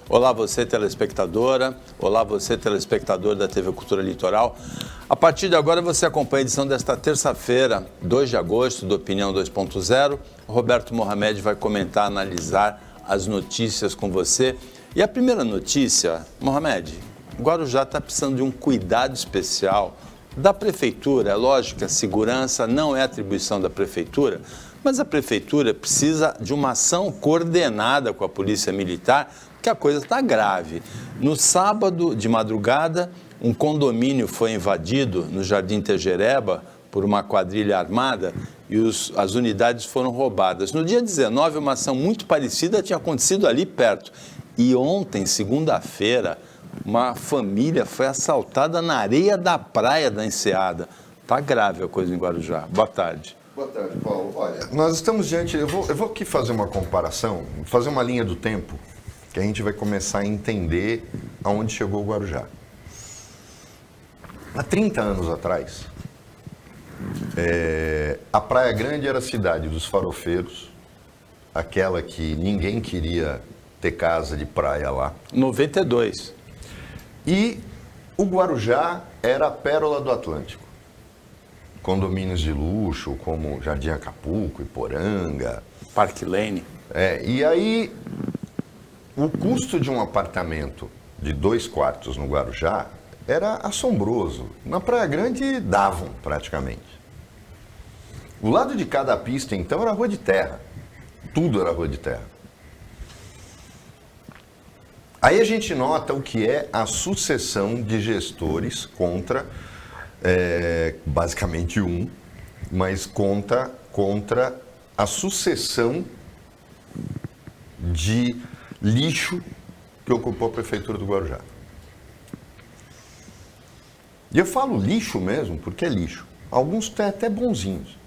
Olá você telespectadora, olá você telespectador da TV Cultura Litoral. A partir de agora você acompanha a edição desta terça-feira, 2 de agosto, do Opinião 2.0. Roberto Mohamed vai comentar, analisar as notícias com você. E a primeira notícia, Mohamed, Guarujá está precisando de um cuidado especial da Prefeitura. É lógico que a segurança não é atribuição da Prefeitura, mas a Prefeitura precisa de uma ação coordenada com a Polícia Militar, que a coisa está grave. No sábado de madrugada, um condomínio foi invadido no Jardim Tejereba por uma quadrilha armada e as unidades foram roubadas. No dia 19, uma ação muito parecida tinha acontecido ali perto. E ontem, segunda-feira, uma família foi assaltada na areia da praia da Enseada. Está grave a coisa em Guarujá. Boa tarde. Boa tarde, Paulo. Olha, nós estamos diante... Eu vou aqui fazer uma comparação, fazer uma linha do tempo, que a gente vai começar a entender aonde chegou o Guarujá. Há 30 anos atrás, a Praia Grande era a cidade dos farofeiros, aquela que ninguém queria ter casa de praia lá. 92. E o Guarujá era a pérola do Atlântico. Condomínios de luxo, como Jardim Acapulco, Iporanga. Park Lane. E aí, o custo de um apartamento de 2 quartos no Guarujá era assombroso. Na Praia Grande, davam praticamente. O lado de cada pista, então, era rua de terra. Tudo era rua de terra. Aí a gente nota o que é a sucessão de gestores contra, basicamente mas contra a sucessão de lixo que ocupou a Prefeitura do Guarujá. E eu falo lixo mesmo porque é lixo. Alguns até bonzinhos,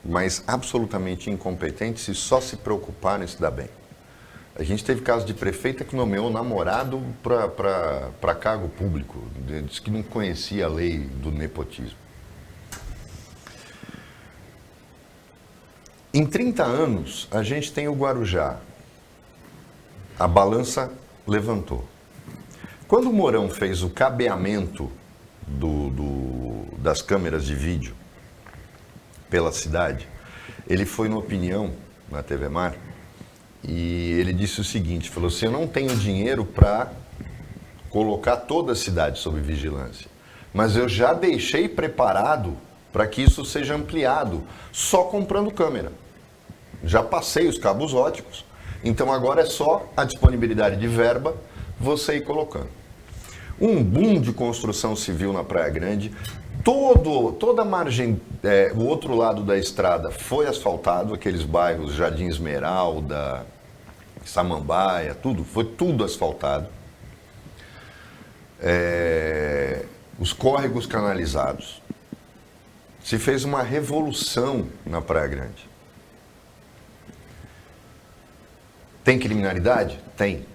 mas absolutamente incompetentes e só se preocuparam em se dar bem. A gente teve caso de prefeita que nomeou namorado para cargo público, disse que não conhecia a lei do nepotismo. Em 30 anos, a gente tem o Guarujá. A balança levantou. Quando o Mourão fez o cabeamento das câmeras de vídeo pela cidade, ele foi na Opinião, na TV Mar, e ele disse o seguinte, falou assim, eu não tenho dinheiro para colocar toda a cidade sob vigilância, mas eu já deixei preparado para que isso seja ampliado, só comprando câmera. Já passei os cabos óticos, então agora é só a disponibilidade de verba, você ir colocando. Um boom de construção civil na Praia Grande, toda a margem, o outro lado da estrada foi asfaltado, aqueles bairros Jardim Esmeralda, Samambaia, foi tudo asfaltado. Os córregos canalizados. Se fez uma revolução na Praia Grande. Tem criminalidade? Tem.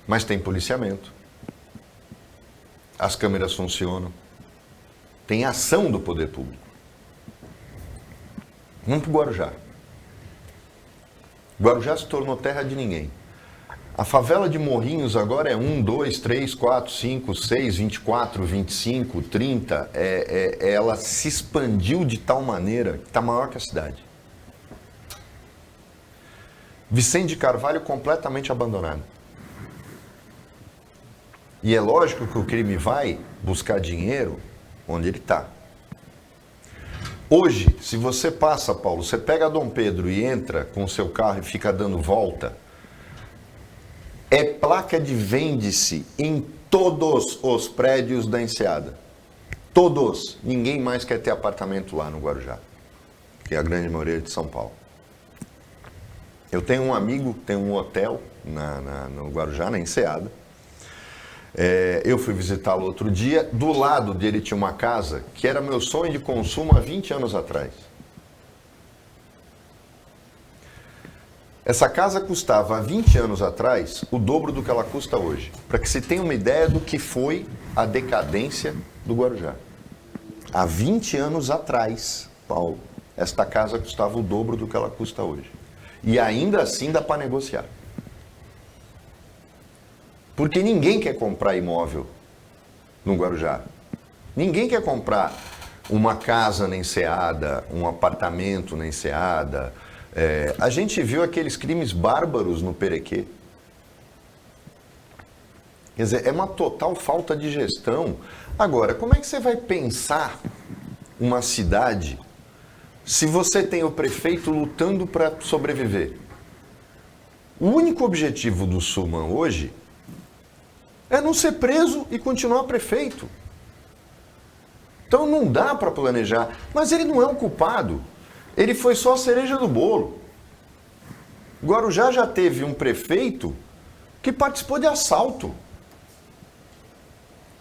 Mas tem policiamento. As câmeras funcionam. Tem ação do poder público. Vamos para o Guarujá. Guarujá se tornou terra de ninguém. A favela de Morrinhos agora é 1, 2, 3, 4, 5, 6, 24, 25, 30. Ela se expandiu de tal maneira que está maior que a cidade. Vicente de Carvalho completamente abandonado. E é lógico que o crime vai buscar dinheiro onde ele está. Hoje, se você passa, Paulo, você pega Dom Pedro e entra com o seu carro e fica dando volta, é placa de vende-se em todos os prédios da Enseada. Todos. Ninguém mais quer ter apartamento lá no Guarujá, que é a grande maioria de São Paulo. Eu tenho um amigo, tem um hotel no Guarujá, na Enseada. Eu fui visitá-lo outro dia. Do lado dele tinha uma casa que era meu sonho de consumo há 20 anos atrás. Essa casa custava há 20 anos atrás o dobro do que ela custa hoje. Para que você tenha uma ideia do que foi a decadência do Guarujá. Há 20 anos atrás, Paulo, esta casa custava o dobro do que ela custa hoje. E ainda assim dá para negociar. Porque ninguém quer comprar imóvel no Guarujá. Ninguém quer comprar uma casa na Enseada, um apartamento na Enseada. A gente viu aqueles crimes bárbaros no Perequê. Quer dizer, é uma total falta de gestão. Agora, como é que você vai pensar uma cidade se você tem o prefeito lutando para sobreviver? O único objetivo do Sulman hoje é não ser preso e continuar prefeito. Então não dá para planejar. Mas ele não é um culpado. Ele foi só a cereja do bolo. Guarujá já teve um prefeito que participou de assalto.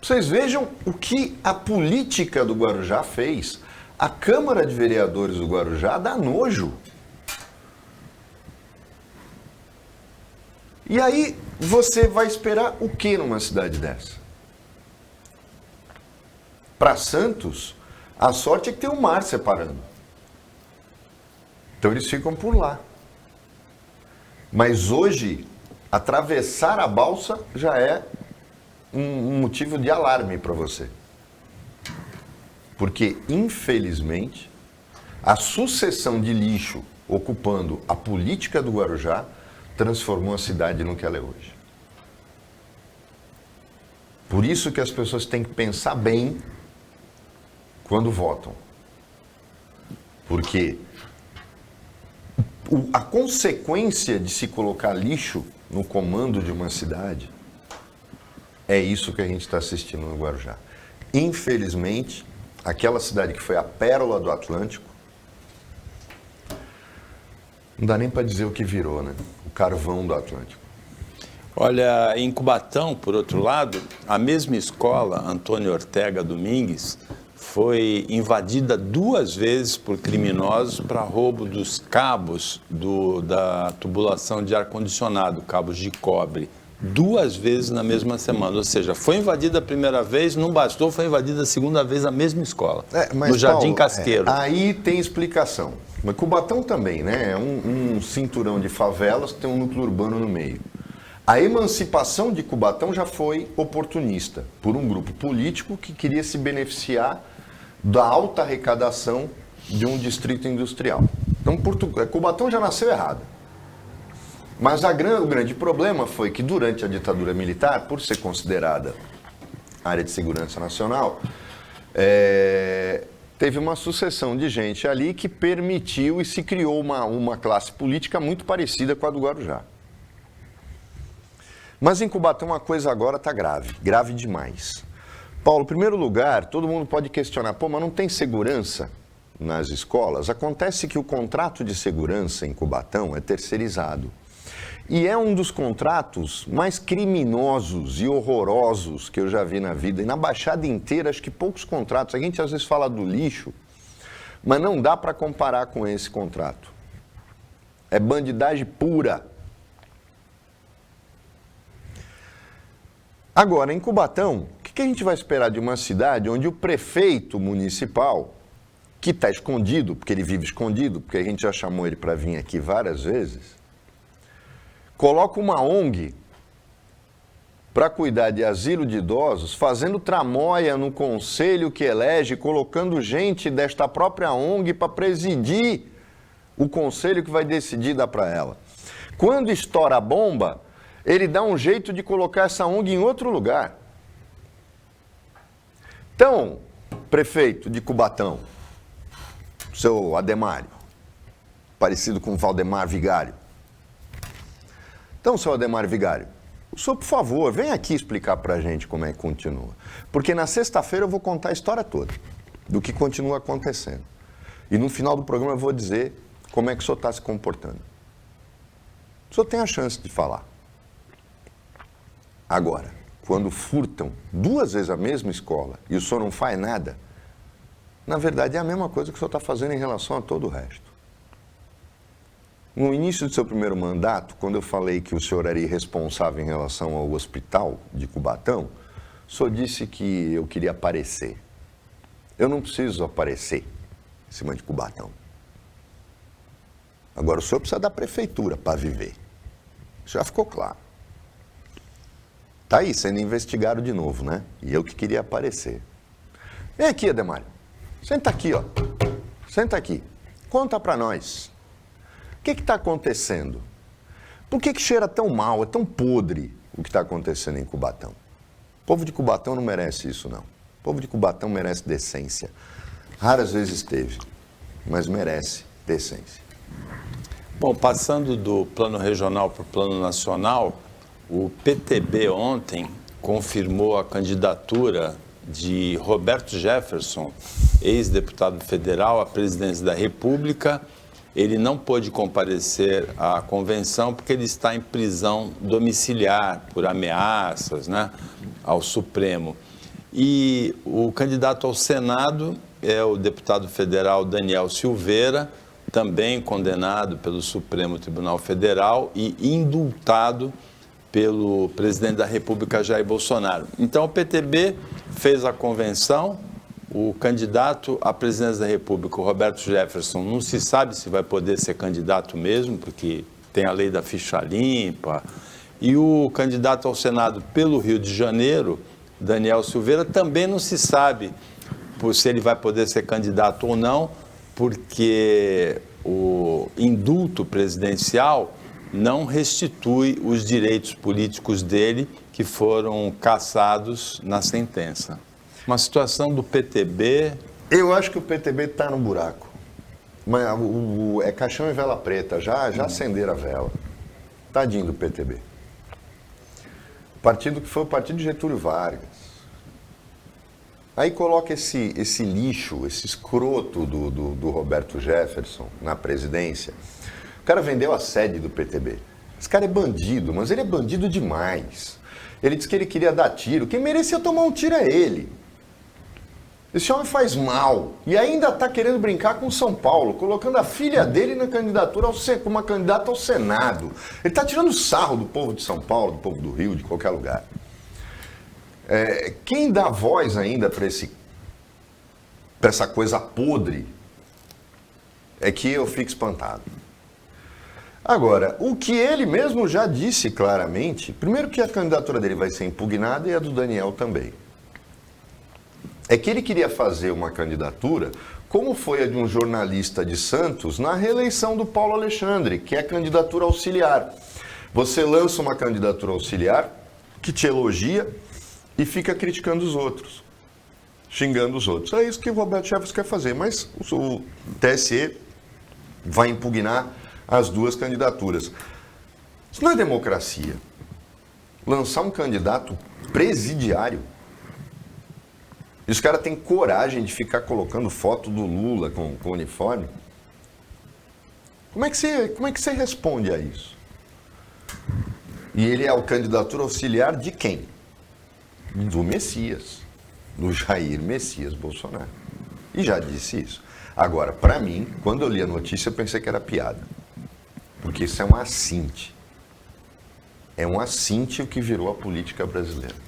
Vocês vejam o que a política do Guarujá fez. A Câmara de Vereadores do Guarujá dá nojo. E aí você vai esperar o que numa cidade dessa? Para Santos, a sorte é que tem o mar separando. Então eles ficam por lá. Mas hoje, atravessar a balsa já é um motivo de alarme para você. Porque, infelizmente, a sucessão de lixo ocupando a política do Guarujá transformou a cidade no que ela é hoje. Por isso que as pessoas têm que pensar bem quando votam. Porque a consequência de se colocar lixo no comando de uma cidade é isso que a gente está assistindo no Guarujá. Infelizmente, aquela cidade que foi a pérola do Atlântico, não dá nem para dizer o que virou, né? O carvão do Atlântico. Olha, em Cubatão, por outro lado, a mesma escola, Antônio Ortega Domingues, foi invadida 2 vezes por criminosos para roubo dos cabos da tubulação de ar-condicionado, cabos de cobre. 2 vezes na mesma semana, ou seja, foi invadida a primeira vez, não bastou, foi invadida a segunda vez a mesma escola, mas, no Jardim Paulo, Casqueiro. Aí tem explicação. Mas Cubatão também, né? É um cinturão de favelas que tem um núcleo urbano no meio. A emancipação de Cubatão já foi oportunista, por um grupo político que queria se beneficiar da alta arrecadação de um distrito industrial. Então, Cubatão já nasceu errado. Mas o grande problema foi que durante a ditadura militar, por ser considerada área de segurança nacional, teve uma sucessão de gente ali que permitiu e se criou uma classe política muito parecida com a do Guarujá. Mas em Cubatão a coisa agora está grave demais. Paulo, em primeiro lugar, todo mundo pode questionar, mas não tem segurança nas escolas? Acontece que o contrato de segurança em Cubatão é terceirizado. E é um dos contratos mais criminosos e horrorosos que eu já vi na vida. E na Baixada inteira, acho que poucos contratos. A gente às vezes fala do lixo, mas não dá para comparar com esse contrato. É bandidagem pura. Agora, em Cubatão, o que a gente vai esperar de uma cidade onde o prefeito municipal, que está escondido, porque ele vive escondido, porque a gente já chamou ele para vir aqui várias vezes, coloca uma ONG para cuidar de asilo de idosos, fazendo tramóia no conselho que elege, colocando gente desta própria ONG para presidir o conselho que vai decidir dar para ela. Quando estoura a bomba, ele dá um jeito de colocar essa ONG em outro lugar. Então, prefeito de Cubatão, seu Ademário, parecido com o Valdemar Vigário. Então, seu Ademário Vigário, o senhor, por favor, vem aqui explicar para a gente como é que continua. Porque na sexta-feira eu vou contar a história toda do que continua acontecendo. E no final do programa eu vou dizer como é que o senhor está se comportando. O senhor tem a chance de falar. Agora, quando furtam 2 vezes a mesma escola e o senhor não faz nada, na verdade é a mesma coisa que o senhor está fazendo em relação a todo o resto. No início do seu primeiro mandato, quando eu falei que o senhor era irresponsável em relação ao hospital de Cubatão, o senhor disse que eu queria aparecer. Eu não preciso aparecer em cima de Cubatão. Agora, o senhor precisa da prefeitura para viver. Isso já ficou claro. Tá aí, sendo investigado de novo, né? E eu que queria aparecer. Vem aqui, Ademar. Senta aqui, ó. Senta aqui. Conta pra nós. O que está acontecendo? Por que cheira tão mal, é tão podre o que está acontecendo em Cubatão? O povo de Cubatão não merece isso, não. O povo de Cubatão merece decência. Raras vezes teve, mas merece decência. Bom, passando do plano regional para o plano nacional, o PTB ontem confirmou a candidatura de Roberto Jefferson, ex-deputado federal, à presidência da República. Ele não pôde comparecer à convenção porque ele está em prisão domiciliar por ameaças, né, ao Supremo. E o candidato ao Senado é o deputado federal Daniel Silveira, também condenado pelo Supremo Tribunal Federal e indultado pelo presidente da República, Jair Bolsonaro. Então, o PTB fez a convenção. O candidato à presidência da República, o Roberto Jefferson, não se sabe se vai poder ser candidato mesmo, porque tem a lei da ficha limpa. E o candidato ao Senado pelo Rio de Janeiro, Daniel Silveira, também não se sabe se ele vai poder ser candidato ou não, porque o indulto presidencial não restitui os direitos políticos dele que foram cassados na sentença. Uma situação do PTB... Eu acho que o PTB está no buraco. Mas é caixão e vela preta, já acenderam a vela. Tadinho do PTB. O partido que foi o partido de Getúlio Vargas. Aí coloca esse lixo, esse escroto do Roberto Jefferson na presidência. O cara vendeu a sede do PTB. Esse cara é bandido, mas ele é bandido demais. Ele disse que ele queria dar tiro. Quem merecia tomar um tiro é ele. Esse homem faz mal e ainda está querendo brincar com São Paulo, colocando a filha dele na candidatura como uma candidata ao Senado. Ele está tirando sarro do povo de São Paulo, do povo do Rio, de qualquer lugar. Quem dá voz ainda para essa coisa podre é que eu fico espantado. Agora, o que ele mesmo já disse claramente, primeiro que a candidatura dele vai ser impugnada e a do Daniel também. É que ele queria fazer uma candidatura como foi a de um jornalista de Santos na reeleição do Paulo Alexandre, que é a candidatura auxiliar. Você lança uma candidatura auxiliar que te elogia e fica criticando os outros, xingando os outros. É isso que o Roberto Jefferson quer fazer, mas o TSE vai impugnar as duas candidaturas. Isso não é democracia. Lançar um candidato presidiário. E os caras têm coragem de ficar colocando foto do Lula com uniforme. Como é que você responde a isso? E ele é a candidatura auxiliar de quem? Do Messias, do Jair Messias Bolsonaro. E já disse isso. Agora, para mim, quando eu li a notícia, eu pensei que era piada. Porque isso é um assinte. É um assinte o que virou a política brasileira.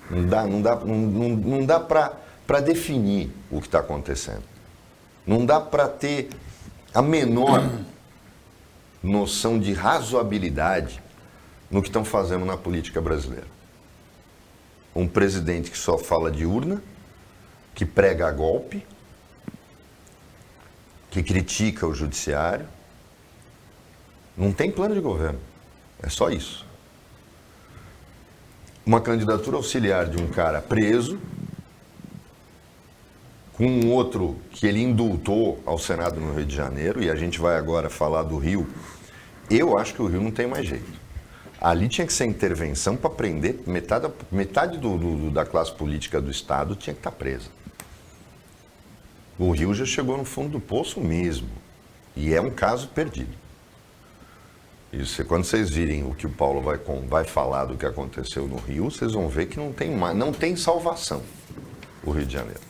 Não dá para definir o que está acontecendo. Não dá para ter a menor noção de razoabilidade no que estão fazendo na política brasileira. Um presidente que só fala de urna, que prega golpe, que critica o judiciário. Não tem plano de governo. É só isso. Uma candidatura auxiliar de um cara preso, com um outro que ele indultou ao Senado no Rio de Janeiro, e a gente vai agora falar do Rio. Eu acho que o Rio não tem mais jeito. Ali tinha que ser intervenção para prender metade da classe política do Estado tinha que estar presa. O Rio já chegou no fundo do poço mesmo, e é um caso perdido. Isso, quando vocês virem o que o Paulo vai falar do que aconteceu no Rio, vocês vão ver que não tem salvação o Rio de Janeiro.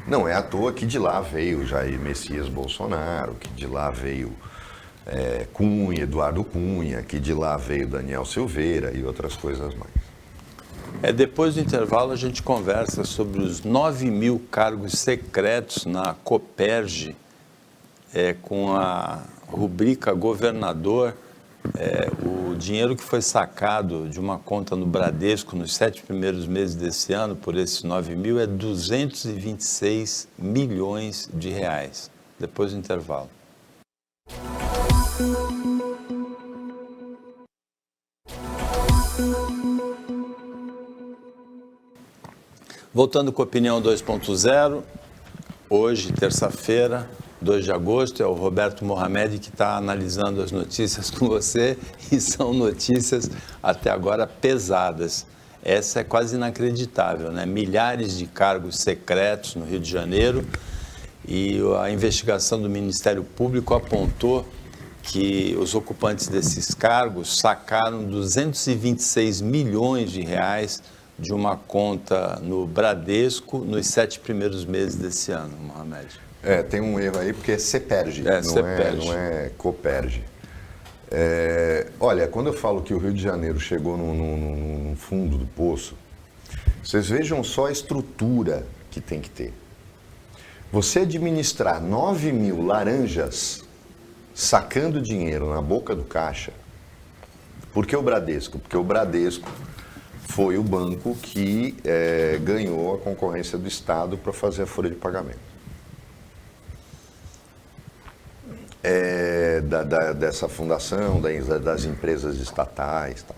Não é à toa que de lá veio Jair Messias Bolsonaro, que de lá veio Eduardo Cunha, que de lá veio Daniel Silveira e outras coisas mais. Depois do intervalo a gente conversa sobre os 9.000 cargos secretos na Copérge, com a rubrica governador, O dinheiro que foi sacado de uma conta no Bradesco nos 7 primeiros meses desse ano, por esses 9 mil, é 226 milhões de reais. Depois do intervalo. Voltando com a Opinião 2.0, hoje, terça-feira, 2 de agosto, é o Roberto Mohamed que está analisando as notícias com você, e são notícias até agora pesadas. Essa é quase inacreditável, né? Milhares de cargos secretos no Rio de Janeiro, e a investigação do Ministério Público apontou que os ocupantes desses cargos sacaram 226 milhões de reais de uma conta no Bradesco nos 7 primeiros meses desse ano, Mohamed. Tem um erro aí, porque é CEPERJ, não é COPERJ. Olha, quando eu falo que o Rio de Janeiro chegou no fundo do poço, vocês vejam só a estrutura que tem que ter. Você administrar 9 mil laranjas sacando dinheiro na boca do caixa. Por que o Bradesco? Porque o Bradesco foi o banco que ganhou a concorrência do Estado para fazer a folha de pagamento. Dessa fundação, das empresas estatais e tal.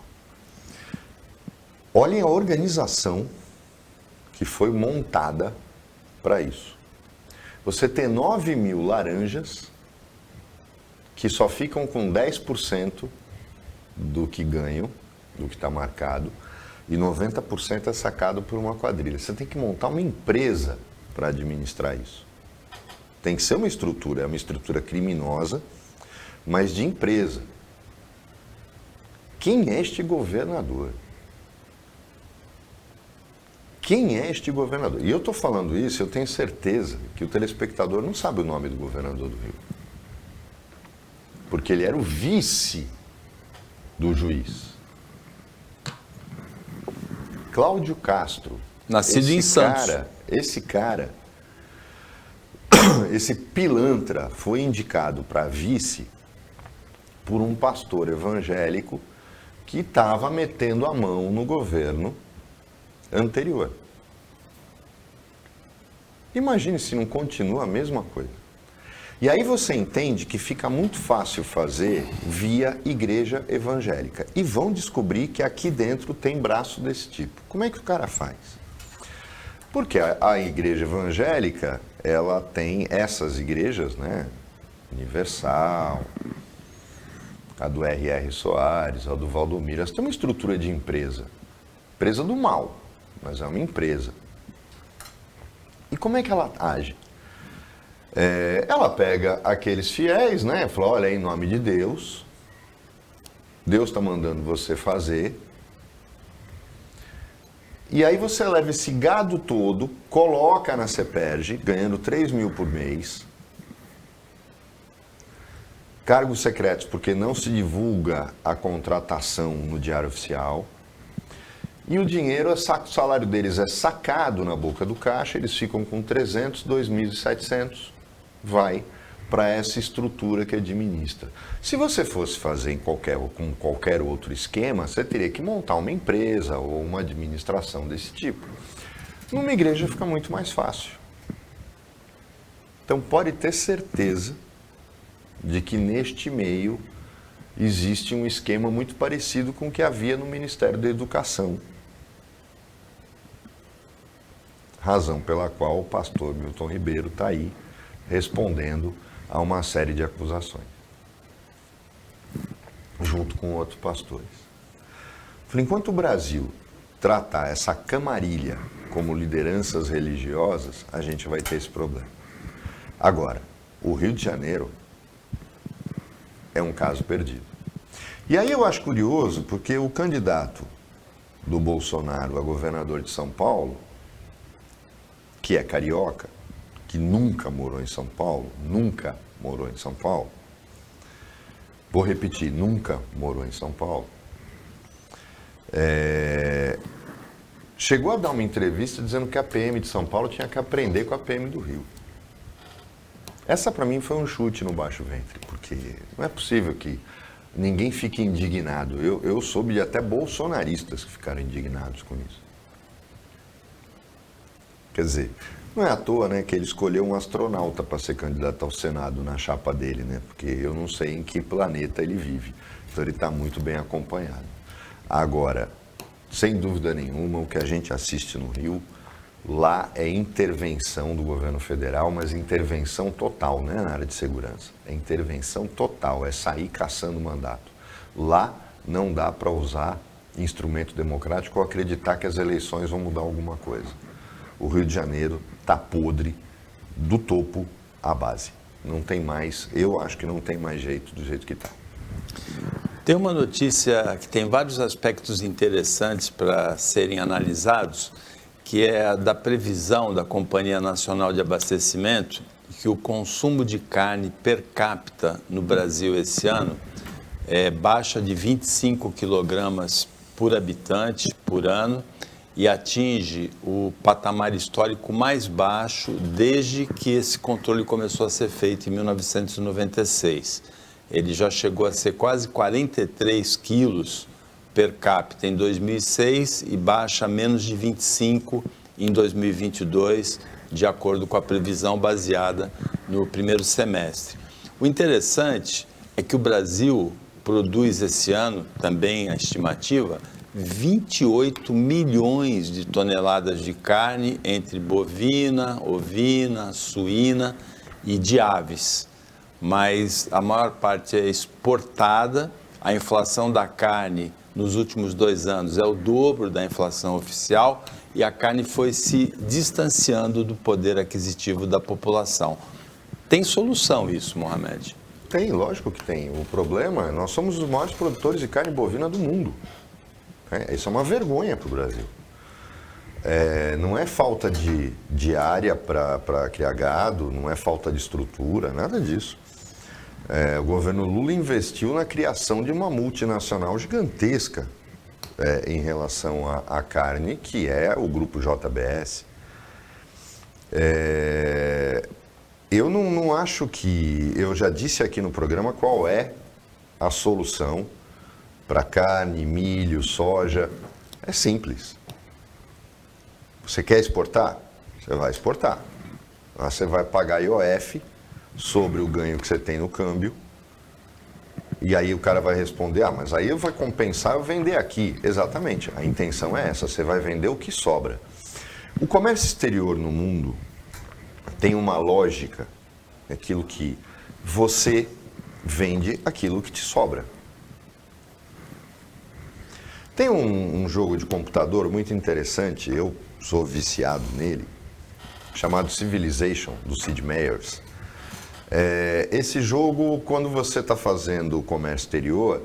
Olhem a organização que foi montada para isso. Você tem 9 mil laranjas que só ficam com 10% do que ganham, do que está marcado, e 90% é sacado por uma quadrilha. Você tem que montar uma empresa para administrar isso. Tem que ser uma estrutura criminosa, mas de empresa. Quem é este governador? Quem é este governador? E eu estou falando isso, eu tenho certeza que o telespectador não sabe o nome do governador do Rio. Porque ele era o vice do juiz. Cláudio Castro. Nascido em Santos. Esse pilantra foi indicado para vice por um pastor evangélico que estava metendo a mão no governo anterior. Imagine se não continua a mesma coisa. E aí você entende que fica muito fácil fazer via igreja evangélica. E vão descobrir que aqui dentro tem braço desse tipo. Como é que o cara faz? Porque a igreja evangélica, ela tem essas igrejas, né? Universal, a do R.R. Soares, a do Valdomiro. Elas têm uma estrutura de empresa. Empresa do mal, mas é uma empresa. E como é que ela age? Ela pega aqueles fiéis, né? Fala, olha, em nome de Deus, Deus está mandando você fazer. E aí você leva esse gado todo, coloca na CEPERJ, ganhando 3 mil por mês. Cargos secretos, porque não se divulga a contratação no Diário Oficial. E o dinheiro, o salário deles é sacado na boca do caixa, eles ficam com 300, 2.700, vai para essa estrutura que administra. Se você fosse fazer com qualquer outro esquema, você teria que montar uma empresa ou uma administração desse tipo. Numa igreja fica muito mais fácil. Então pode ter certeza de que neste meio existe um esquema muito parecido com o que havia no Ministério da Educação. Razão pela qual o pastor Milton Ribeiro está aí respondendo a uma série de acusações, junto com outros pastores. Falei, enquanto o Brasil tratar essa camarilha como lideranças religiosas, a gente vai ter esse problema. Agora, o Rio de Janeiro é um caso perdido. E aí eu acho curioso, porque o candidato do Bolsonaro a governador de São Paulo, que é carioca, que nunca morou em São Paulo, vou repetir, nunca morou em São Paulo, chegou a dar uma entrevista dizendo que a PM de São Paulo tinha que aprender com a PM do Rio. Essa para mim foi um chute no baixo ventre, porque não é possível que ninguém fique indignado. Eu soube de até bolsonaristas que ficaram indignados com isso. Quer dizer, não é à toa, né, que ele escolheu um astronauta para ser candidato ao Senado na chapa dele, né? Porque eu não sei em que planeta ele vive. Então ele está muito bem acompanhado. Agora, sem dúvida nenhuma, o que a gente assiste no Rio, lá é intervenção do governo federal, mas intervenção total, não é na área de segurança. É intervenção total, é sair caçando mandato. Lá não dá para usar instrumento democrático ou acreditar que as eleições vão mudar alguma coisa. O Rio de Janeiro está podre do topo à base. Não tem mais, eu acho que não tem mais jeito do jeito que está. Tem uma notícia que tem vários aspectos interessantes para serem analisados, que é a da previsão da Companhia Nacional de Abastecimento, que o consumo de carne per capita no Brasil esse ano baixa de 25 quilogramas por habitante por ano e atinge o patamar histórico mais baixo desde que esse controle começou a ser feito em 1996. Ele já chegou a ser quase 43 quilos per capita em 2006 e baixa a menos de 25 em 2022, de acordo com a previsão baseada no primeiro semestre. O interessante é que o Brasil produz esse ano, também a estimativa, 28 milhões de toneladas de carne entre bovina, ovina, suína e de aves. Mas a maior parte é exportada. A inflação da carne nos últimos 2 anos é o dobro da inflação oficial e a carne foi se distanciando do poder aquisitivo da população. Tem solução isso, Mohamed? Tem, lógico que tem. O problema é nós somos os maiores produtores de carne bovina do mundo. Isso é uma vergonha para o Brasil. Não é falta de área para criar gado, não é falta de estrutura, nada disso. O governo Lula investiu na criação de uma multinacional gigantesca em relação à carne, que é o grupo JBS. Eu não acho que... Eu já disse aqui no programa qual é a solução para carne, milho, soja. É simples. Você quer exportar? Você vai exportar. Você vai pagar IOF sobre o ganho que você tem no câmbio. E aí o cara vai responder, mas aí vai compensar eu vender aqui. Exatamente, a intenção é essa, você vai vender o que sobra. O comércio exterior no mundo tem uma lógica, aquilo que você vende aquilo que te sobra. Tem um jogo de computador muito interessante, eu sou viciado nele, chamado Civilization, do Sid Meier's. Esse jogo, quando você está fazendo o comércio exterior,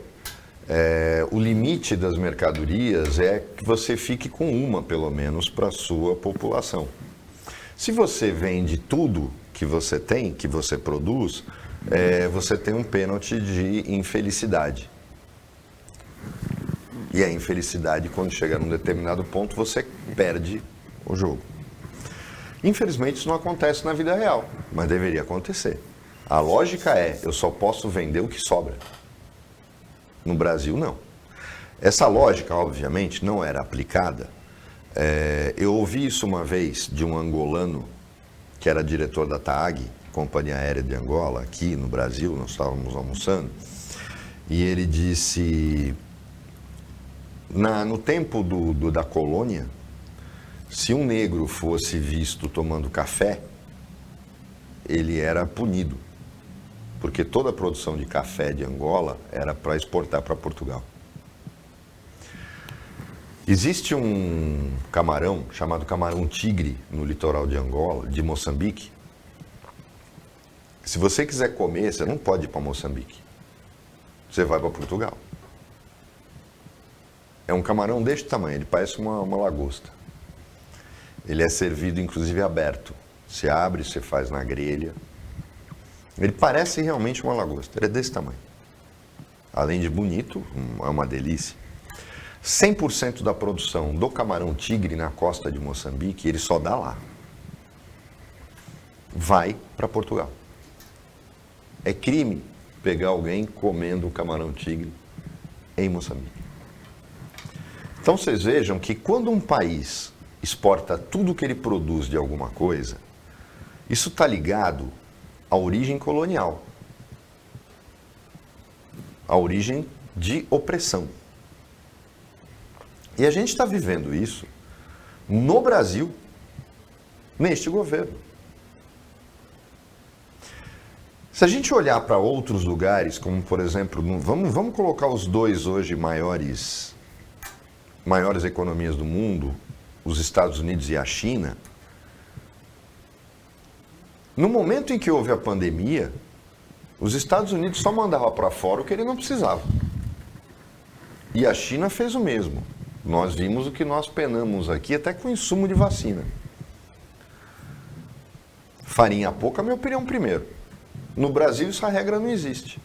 o limite das mercadorias é que você fique com uma, pelo menos, para a sua população. Se você vende tudo que você tem, que você produz, você tem um pênalti de infelicidade. E a infelicidade, quando chega num determinado ponto, você perde o jogo. Infelizmente, isso não acontece na vida real, mas deveria acontecer. A lógica é, eu só posso vender o que sobra. No Brasil, não. Essa lógica, obviamente, não era aplicada. Eu ouvi isso uma vez de um angolano, que era diretor da TAAG, Companhia Aérea de Angola, aqui no Brasil, nós estávamos almoçando, e ele disse... No tempo da colônia, se um negro fosse visto tomando café, ele era punido, porque toda a produção de café de Angola era para exportar para Portugal. Existe um camarão chamado camarão-tigre no litoral de Angola, de Moçambique. Se você quiser comer, você não pode ir para Moçambique. Você vai para Portugal. É um camarão deste tamanho, ele parece uma lagosta. Ele é servido, inclusive, aberto. Você abre, você faz na grelha. Ele parece realmente uma lagosta, ele é desse tamanho. Além de bonito, é uma delícia. 100% da produção do camarão-tigre na costa de Moçambique, ele só dá lá. Vai para Portugal. É crime pegar alguém comendo um camarão-tigre em Moçambique. Então vocês vejam que quando um país exporta tudo que ele produz de alguma coisa, isso está ligado à origem colonial, à origem de opressão. E a gente está vivendo isso no Brasil, neste governo. Se a gente olhar para outros lugares, como por exemplo, vamos colocar os dois hoje maiores economias do mundo, os Estados Unidos e a China, no momento em que houve a pandemia, os Estados Unidos só mandava para fora o que ele não precisava. E a China fez o mesmo. Nós vimos o que nós penamos aqui, até com insumo de vacina. Farinha pouca, minha opinião, primeiro. No Brasil, essa regra não existe.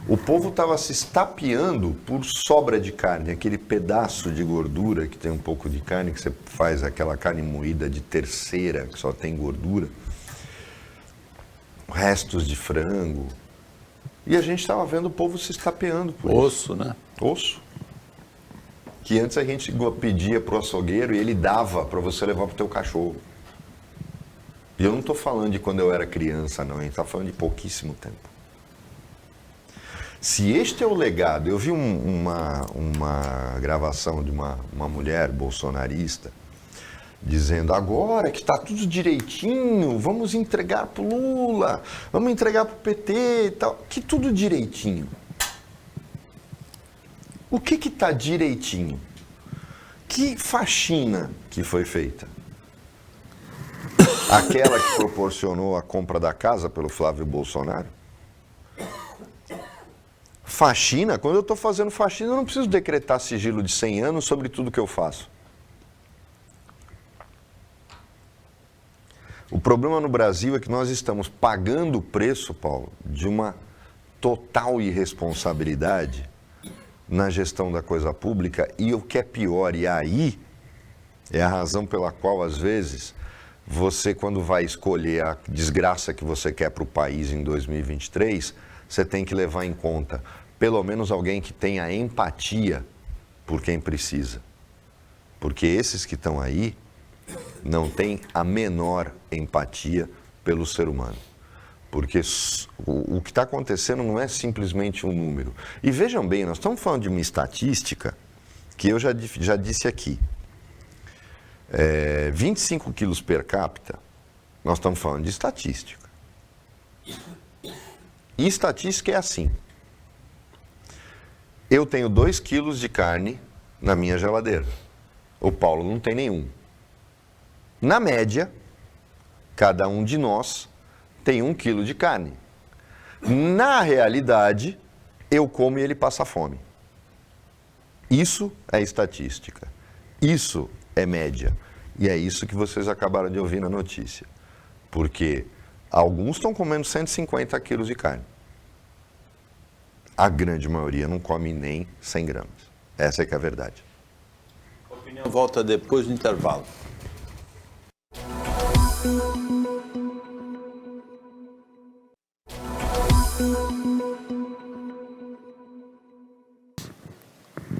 O povo estava se estapeando por sobra de carne, aquele pedaço de gordura que tem um pouco de carne, que você faz aquela carne moída de terceira, que só tem gordura, restos de frango. E a gente estava vendo o povo se estapeando por isso. Osso, né? Osso. Que antes a gente pedia para o açougueiro e ele dava para você levar para o teu cachorro. E eu não estou falando de quando eu era criança, não. A gente está falando de pouquíssimo tempo. Se este é o legado, eu vi uma gravação de uma mulher bolsonarista dizendo agora que está tudo direitinho, vamos entregar para o Lula, vamos entregar para o PT e tal. Que tudo direitinho. O que está direitinho? Que faxina que foi feita? Aquela que proporcionou a compra da casa pelo Flávio Bolsonaro? Faxina, quando eu estou fazendo faxina, eu não preciso decretar sigilo de 100 anos sobre tudo que eu faço. O problema no Brasil é que nós estamos pagando o preço, Paulo, de uma total irresponsabilidade na gestão da coisa pública, e o que é pior, e aí é a razão pela qual, às vezes, você, quando vai escolher a desgraça que você quer para o país em 2023, você tem que levar em conta, pelo menos alguém que tenha empatia por quem precisa. Porque esses que estão aí não têm a menor empatia pelo ser humano. Porque o que está acontecendo não é simplesmente um número. E vejam bem, nós estamos falando de uma estatística que eu já disse aqui. 25 quilos per capita, nós estamos falando de estatística. E estatística é assim. Eu tenho 2 quilos de carne na minha geladeira. O Paulo não tem nenhum. Na média, cada um de nós tem 1 quilo de carne. Na realidade, eu como e ele passa fome. Isso é estatística. Isso é média. E é isso que vocês acabaram de ouvir na notícia. Porque alguns estão comendo 150 quilos de carne. A grande maioria não come nem 100 gramas. Essa é que é a verdade. A opinião volta depois do intervalo.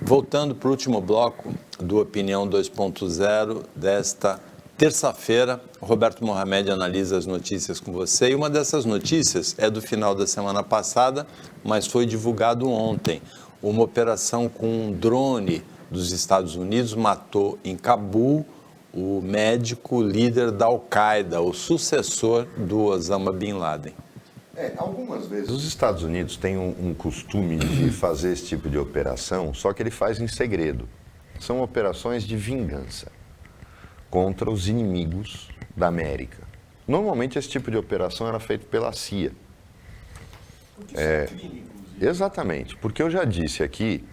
Voltando para o último bloco do Opinião 2.0 desta terça-feira, Roberto Mohamed analisa as notícias com você. E uma dessas notícias é do final da semana passada, mas foi divulgado ontem. Uma operação com um drone dos Estados Unidos matou em Cabul o médico líder da Al-Qaeda, o sucessor do Osama Bin Laden. Algumas vezes os Estados Unidos têm um costume de fazer esse tipo de operação, só que ele faz em segredo. São operações de vingança contra os inimigos da América. Normalmente esse tipo de operação era feito pela CIA. Exatamente, porque eu já disse aqui,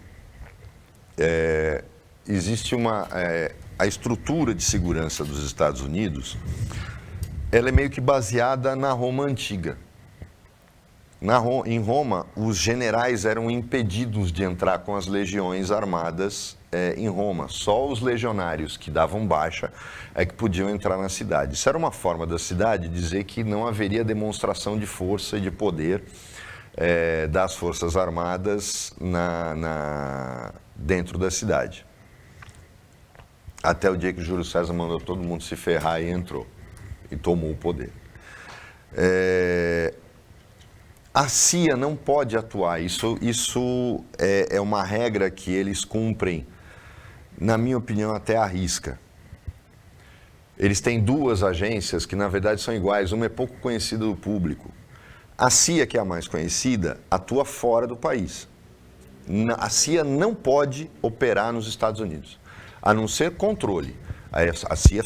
existe a estrutura de segurança dos Estados Unidos, ela é meio que baseada na Roma antiga. Em Roma, os generais eram impedidos de entrar com as legiões armadas em Roma. Só os legionários que davam baixa é que podiam entrar na cidade. Isso era uma forma da cidade dizer que não haveria demonstração de força e de poder das Forças Armadas dentro da cidade. Até o dia que o Júlio César mandou todo mundo se ferrar e entrou. E tomou o poder. A CIA não pode atuar. Isso é uma regra que eles cumprem, na minha opinião, até à risca. Eles têm duas agências que, na verdade, são iguais. Uma é pouco conhecida do público. A CIA, que é a mais conhecida, atua fora do país. A CIA não pode operar nos Estados Unidos, a não ser controle. A CIA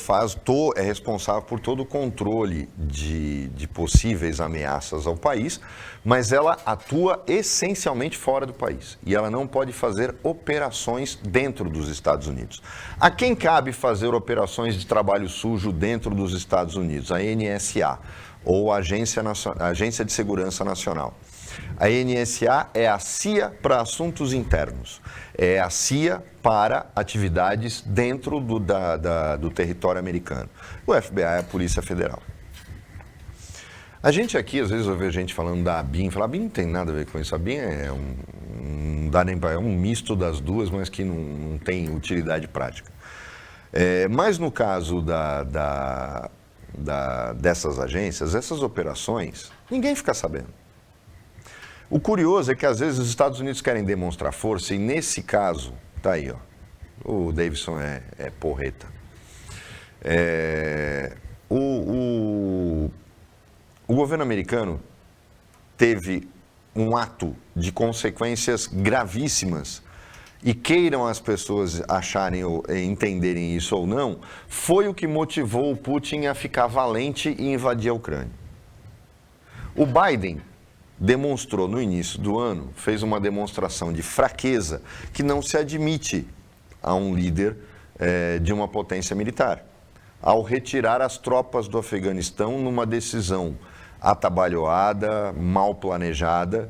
é responsável por todo o controle de possíveis ameaças ao país, mas ela atua essencialmente fora do país. E ela não pode fazer operações dentro dos Estados Unidos. A quem cabe fazer operações de trabalho sujo dentro dos Estados Unidos? A NSA, ou a Agência de Segurança Nacional. A NSA é a CIA para assuntos internos. É a CIA para atividades dentro do território americano. O FBI é a Polícia Federal. A gente aqui, às vezes, ouve a gente falando da ABIN. A ABIN não tem nada a ver com isso. A ABIN é um misto das duas, mas que não tem utilidade prática. Mas no caso dessas agências, essas operações, ninguém fica sabendo. O curioso é que, às vezes, os Estados Unidos querem demonstrar força, e nesse caso, tá aí, ó, o Davidson é porreta. O governo americano teve um ato de consequências gravíssimas, e queiram as pessoas acharem ou entenderem isso ou não, foi o que motivou o Putin a ficar valente e invadir a Ucrânia. O Biden demonstrou no início do ano, fez uma demonstração de fraqueza que não se admite a um líder de uma potência militar, ao retirar as tropas do Afeganistão numa decisão atabalhoada, mal planejada,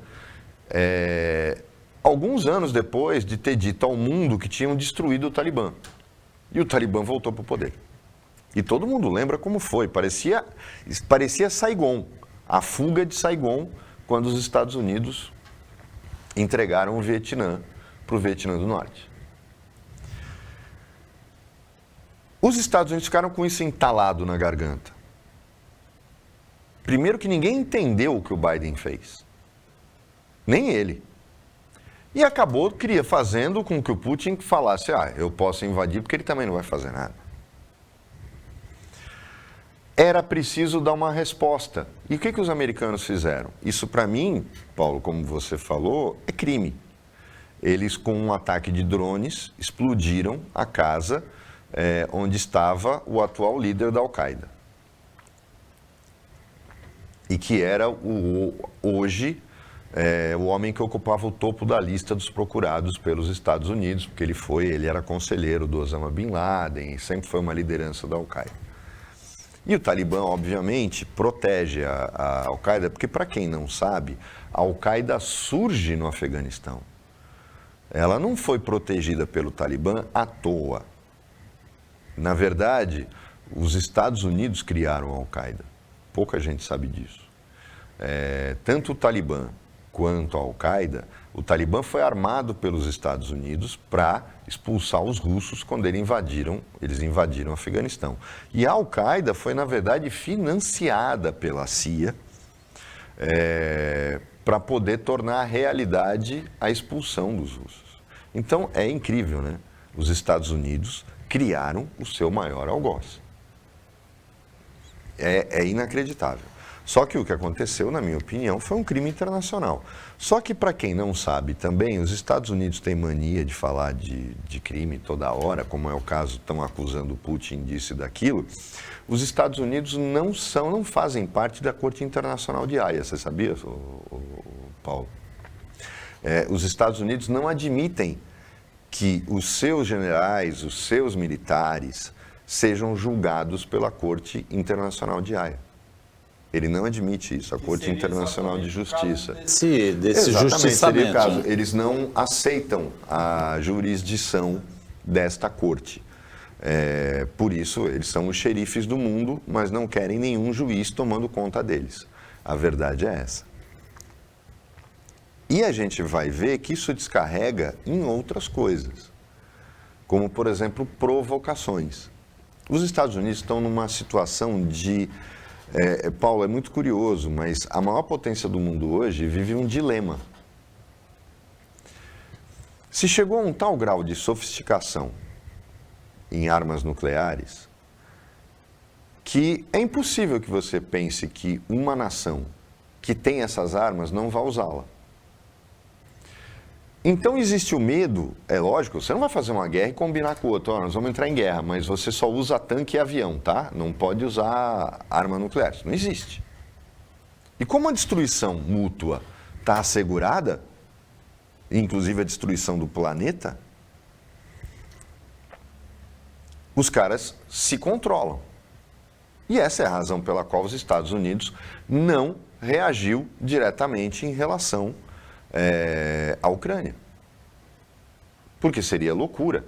alguns anos depois de ter dito ao mundo que tinham destruído o Talibã. E o Talibã voltou para o poder. E todo mundo lembra como foi, parecia Saigon, a fuga de Saigon, quando os Estados Unidos entregaram o Vietnã para o Vietnã do Norte. Os Estados Unidos ficaram com isso entalado na garganta. Primeiro que ninguém entendeu o que o Biden fez. Nem ele. E acabou fazendo com que o Putin falasse, eu posso invadir porque ele também não vai fazer nada. Era preciso dar uma resposta. E o que os americanos fizeram? Isso, para mim, Paulo, como você falou, é crime. Eles, com um ataque de drones, explodiram a casa onde estava o atual líder da Al-Qaeda. E que era hoje o homem que ocupava o topo da lista dos procurados pelos Estados Unidos, porque ele era conselheiro do Osama Bin Laden, e sempre foi uma liderança da Al-Qaeda. E o Talibã, obviamente, protege a Al-Qaeda, porque, para quem não sabe, a Al-Qaeda surge no Afeganistão. Ela não foi protegida pelo Talibã à toa. Na verdade, os Estados Unidos criaram a Al-Qaeda. Pouca gente sabe disso. Tanto o Talibã quanto a Al-Qaeda, o Talibã foi armado pelos Estados Unidos para expulsar os russos quando eles invadiram o Afeganistão. E a Al-Qaeda foi, na verdade, financiada pela CIA para poder tornar realidade a expulsão dos russos. Então, é incrível, né? Os Estados Unidos criaram o seu maior algoz. É inacreditável. Só que o que aconteceu, na minha opinião, foi um crime internacional. Só que, para quem não sabe também, os Estados Unidos têm mania de falar de crime toda hora, como é o caso, estão acusando o Putin disso e daquilo. Os Estados Unidos não fazem parte da Corte Internacional de Haia, você sabia, Paulo? Os Estados Unidos não admitem que os seus generais, os seus militares, sejam julgados pela Corte Internacional de Haia. Ele não admite isso, a Corte Internacional de Justiça. Desse justiçamento. Seria o caso. Eles não aceitam a jurisdição desta Corte. Por isso, eles são os xerifes do mundo, mas não querem nenhum juiz tomando conta deles. A verdade é essa. E a gente vai ver que isso descarrega em outras coisas, como, por exemplo, provocações. Os Estados Unidos estão numa situação de... Paulo, é muito curioso, mas a maior potência do mundo hoje vive um dilema. Se chegou a um tal grau de sofisticação em armas nucleares, que é impossível que você pense que uma nação que tem essas armas não vai usá-la. Então existe o medo, é lógico, você não vai fazer uma guerra e combinar com o outro, nós vamos entrar em guerra, mas você só usa tanque e avião, tá? Não pode usar arma nuclear, isso não existe. E como a destruição mútua está assegurada, inclusive a destruição do planeta, os caras se controlam. E essa é a razão pela qual os Estados Unidos não reagiu diretamente em relação à Ucrânia. Porque seria loucura.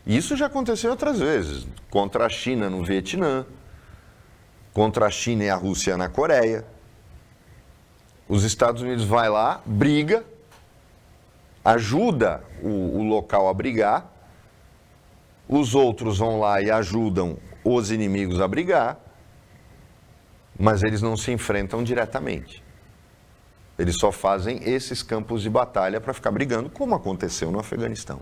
E isso já aconteceu outras vezes, contra a China no Vietnã, contra a China e a Rússia na Coreia. Os Estados Unidos vai lá, briga, ajuda o local a brigar, os outros vão lá e ajudam os inimigos a brigar, mas eles não se enfrentam diretamente. Eles só fazem esses campos de batalha para ficar brigando, como aconteceu no Afeganistão.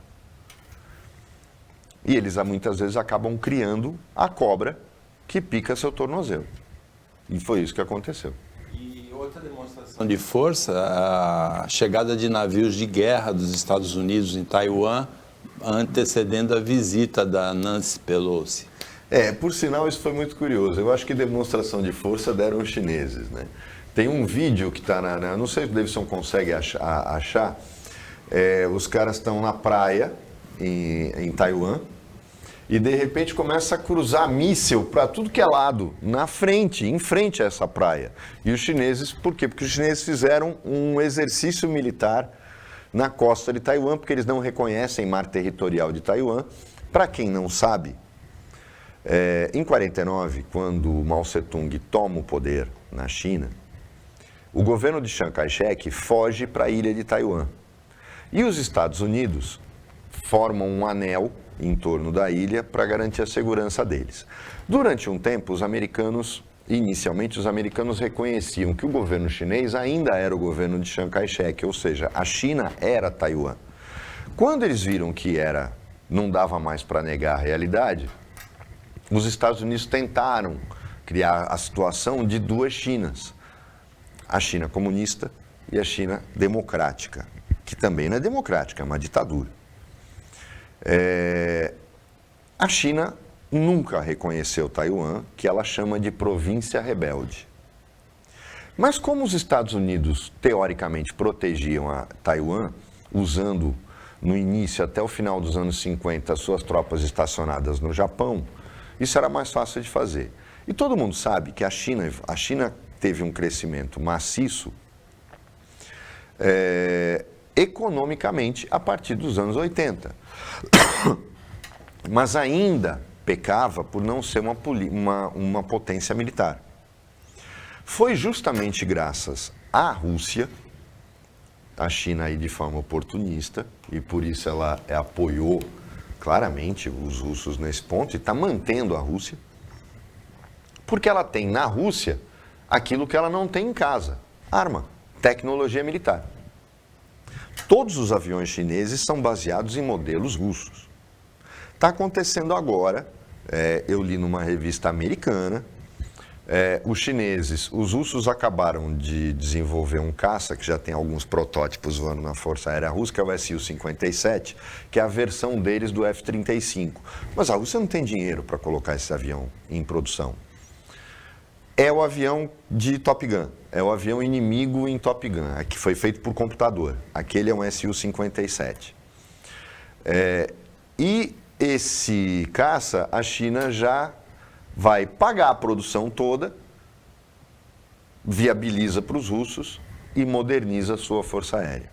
E eles muitas vezes acabam criando a cobra que pica seu tornozelo. E foi isso que aconteceu. E outra demonstração de força, a chegada de navios de guerra dos Estados Unidos em Taiwan, antecedendo a visita da Nancy Pelosi. Por sinal, isso foi muito curioso. Eu acho que demonstração de força deram os chineses, né? Tem um vídeo que está não sei se o Davidson consegue achar. Os caras estão na praia, em Taiwan, e de repente começa a cruzar míssil para tudo que é lado, em frente a essa praia. E os chineses, por quê? Porque os chineses fizeram um exercício militar na costa de Taiwan, porque eles não reconhecem mar territorial de Taiwan. Para quem não sabe, em 49, quando Mao Tse-tung toma o poder na China, o governo de Chiang Kai-shek foge para a ilha de Taiwan. E os Estados Unidos formam um anel em torno da ilha para garantir a segurança deles. Durante um tempo, inicialmente os americanos reconheciam que o governo chinês ainda era o governo de Chiang Kai-shek, ou seja, a China era Taiwan. Quando eles viram que não dava mais para negar a realidade, os Estados Unidos tentaram criar a situação de duas Chinas. A China comunista e a China democrática, que também não é democrática, é uma ditadura. A China nunca reconheceu Taiwan, que ela chama de província rebelde. Mas como os Estados Unidos, teoricamente, protegiam a Taiwan, usando no início até o final dos anos 50 suas tropas estacionadas no Japão, isso era mais fácil de fazer. E todo mundo sabe que a China teve um crescimento maciço economicamente a partir dos anos 80. Mas ainda pecava por não ser uma potência militar. Foi justamente graças à Rússia, a China aí de forma oportunista, e por isso ela apoiou claramente os russos nesse ponto e está mantendo a Rússia, porque ela tem na Rússia aquilo que ela não tem em casa: arma, tecnologia militar. Todos os aviões chineses são baseados em modelos russos. Está acontecendo agora, eu li numa revista americana, os russos acabaram de desenvolver um caça, que já tem alguns protótipos voando na Força Aérea Russa, que é o Su-57, que é a versão deles do F-35. Mas a Rússia não tem dinheiro para colocar esse avião em produção. É o avião de Top Gun, é o avião inimigo em Top Gun, que foi feito por computador. Aquele é um Su-57. E esse caça, a China já vai pagar a produção toda, viabiliza para os russos e moderniza a sua força aérea.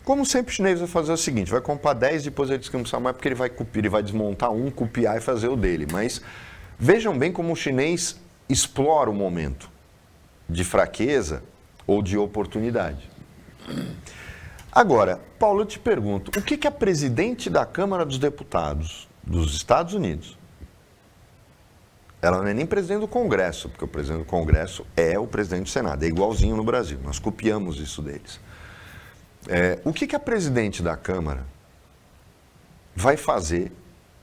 Como sempre, o chinês vai fazer o seguinte: vai comprar 10, depois ele diz que não precisa mais, porque ele vai desmontar um, copiar e fazer o dele. Mas vejam bem como o chinês explora o momento de fraqueza ou de oportunidade. Agora, Paulo, eu te pergunto, o que a presidente da Câmara dos Deputados dos Estados Unidos, ela não é nem presidente do Congresso, porque o presidente do Congresso é o presidente do Senado, é igualzinho no Brasil, nós copiamos isso deles. O que a presidente da Câmara vai fazer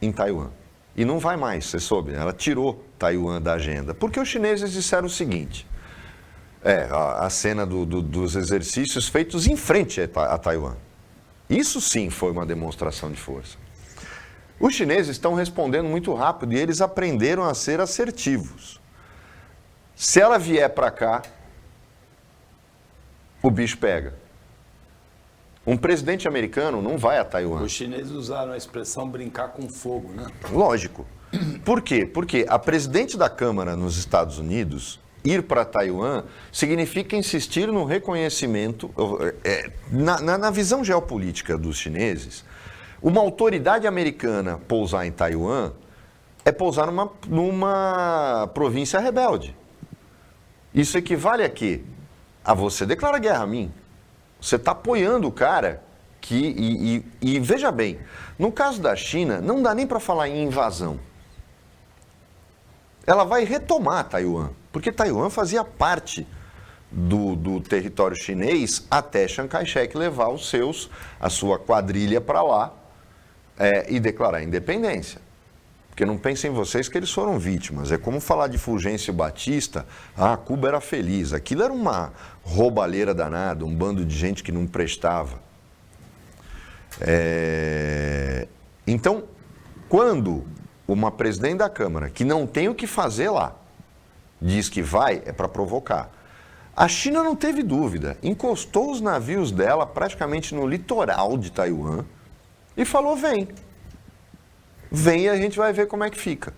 em Taiwan? E não vai mais, você soube, né? Ela tirou Taiwan da agenda, porque os chineses disseram o seguinte, a cena dos exercícios feitos em frente a Taiwan. Isso sim foi uma demonstração de força. Os chineses estão respondendo muito rápido e eles aprenderam a ser assertivos. Se ela vier para cá, o bicho pega. Um presidente americano não vai a Taiwan. Os chineses usaram a expressão brincar com fogo, né? Lógico. Por quê? Porque a presidente da Câmara nos Estados Unidos ir para Taiwan significa insistir no reconhecimento, na visão geopolítica dos chineses, uma autoridade americana pousar em Taiwan é pousar numa província rebelde. Isso equivale a quê? A você declarar guerra a mim. Você está apoiando o cara e veja bem, no caso da China, não dá nem para falar em invasão. Ela vai retomar Taiwan, porque Taiwan fazia parte do território chinês até Chiang Kai-shek levar a sua quadrilha para lá e declarar a independência. Porque não pensem vocês que eles foram vítimas. É como falar de Fulgêncio Batista, Cuba era feliz. Aquilo era uma roubalheira danada, um bando de gente que não prestava. Então, quando uma presidente da Câmara, que não tem o que fazer lá, diz que vai, é para provocar. A China não teve dúvida, encostou os navios dela praticamente no litoral de Taiwan e falou, vem e a gente vai ver como é que fica.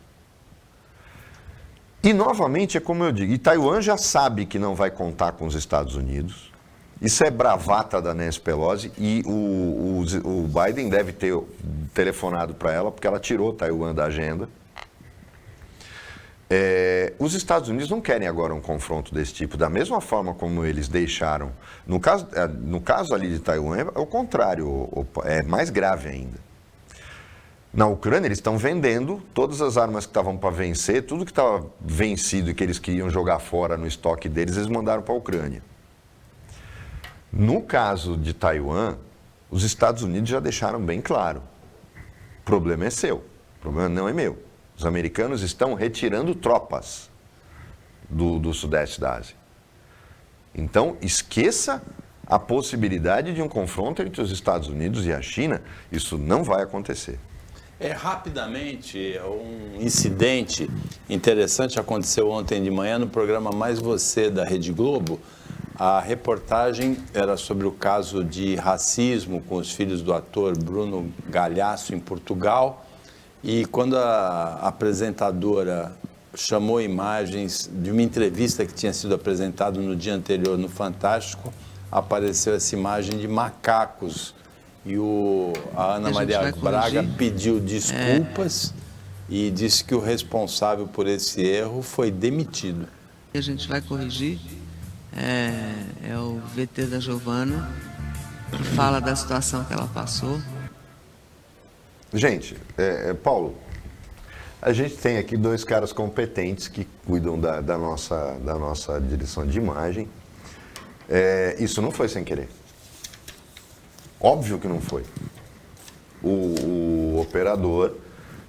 E novamente, é como eu digo, e Taiwan já sabe que não vai contar com os Estados Unidos, isso é bravata da Nancy Pelosi e o Biden deve ter telefonado para ela, porque ela tirou Taiwan da agenda. Os Estados Unidos não querem agora um confronto desse tipo, da mesma forma como eles deixaram. No caso ali de Taiwan, é o contrário, é mais grave ainda. Na Ucrânia, eles estão vendendo todas as armas que estavam para vencer, tudo que estava vencido e que eles queriam jogar fora no estoque deles, eles mandaram para a Ucrânia. No caso de Taiwan, os Estados Unidos já deixaram bem claro, o problema é seu, o problema não é meu. Os americanos estão retirando tropas do sudeste da Ásia. Então, esqueça a possibilidade de um confronto entre os Estados Unidos e a China, isso não vai acontecer. Rapidamente, um incidente interessante aconteceu ontem de manhã no programa Mais Você, da Rede Globo. A reportagem era sobre o caso de racismo com os filhos do ator Bruno Galhaço em Portugal. E quando a apresentadora chamou imagens de uma entrevista que tinha sido apresentada no dia anterior no Fantástico, apareceu essa imagem de macacos. E a Ana Maria Braga pediu desculpas e disse que o responsável por esse erro foi demitido. A gente vai corrigir. É o VT da Giovana, que fala da situação que ela passou. Gente, Paulo, a gente tem aqui dois caras competentes que cuidam da nossa direção de imagem. Isso não foi sem querer. Óbvio que não foi. O operador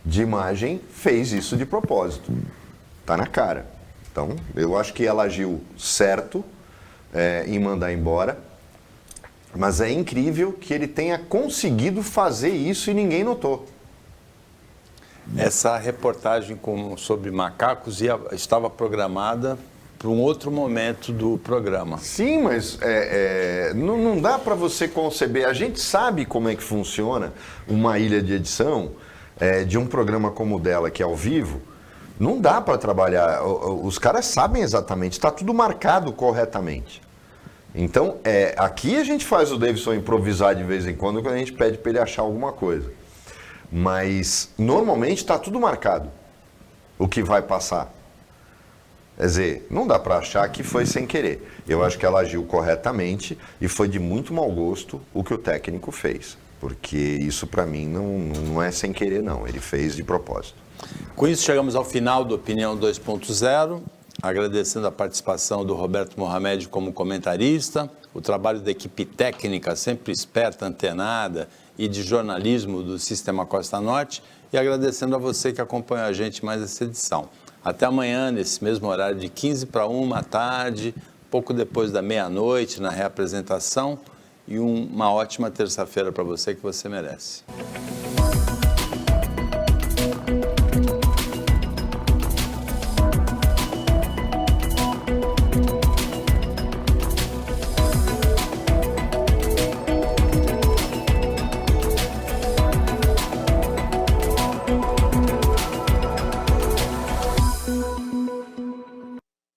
de imagem fez isso de propósito. Tá na cara. Então, eu acho que ela agiu certo em mandar embora, mas é incrível que ele tenha conseguido fazer isso e ninguém notou. Essa reportagem sobre macacos estava programada para um outro momento do programa. Sim, mas não dá para você conceber. A gente sabe como é que funciona uma ilha de edição de um programa como o dela, que é ao vivo. Não dá para trabalhar. Os caras sabem exatamente, está tudo marcado corretamente. Então, aqui a gente faz o Davidson improvisar de vez em quando a gente pede para ele achar alguma coisa. Mas, normalmente, está tudo marcado, o que vai passar. Quer dizer, não dá para achar que foi sem querer. Eu acho que ela agiu corretamente e foi de muito mau gosto o que o técnico fez. Porque isso para mim não é sem querer, não. Ele fez de propósito. Com isso, chegamos ao final do Opinião 2.0, agradecendo a participação do Roberto Mohamed como comentarista, o trabalho da equipe técnica, sempre esperta, antenada, e de jornalismo do Sistema Costa Norte, e agradecendo a você que acompanha a gente mais essa edição. Até amanhã, nesse mesmo horário de 12h45, pouco depois da meia-noite, na reapresentação, e uma ótima terça-feira para você que você merece.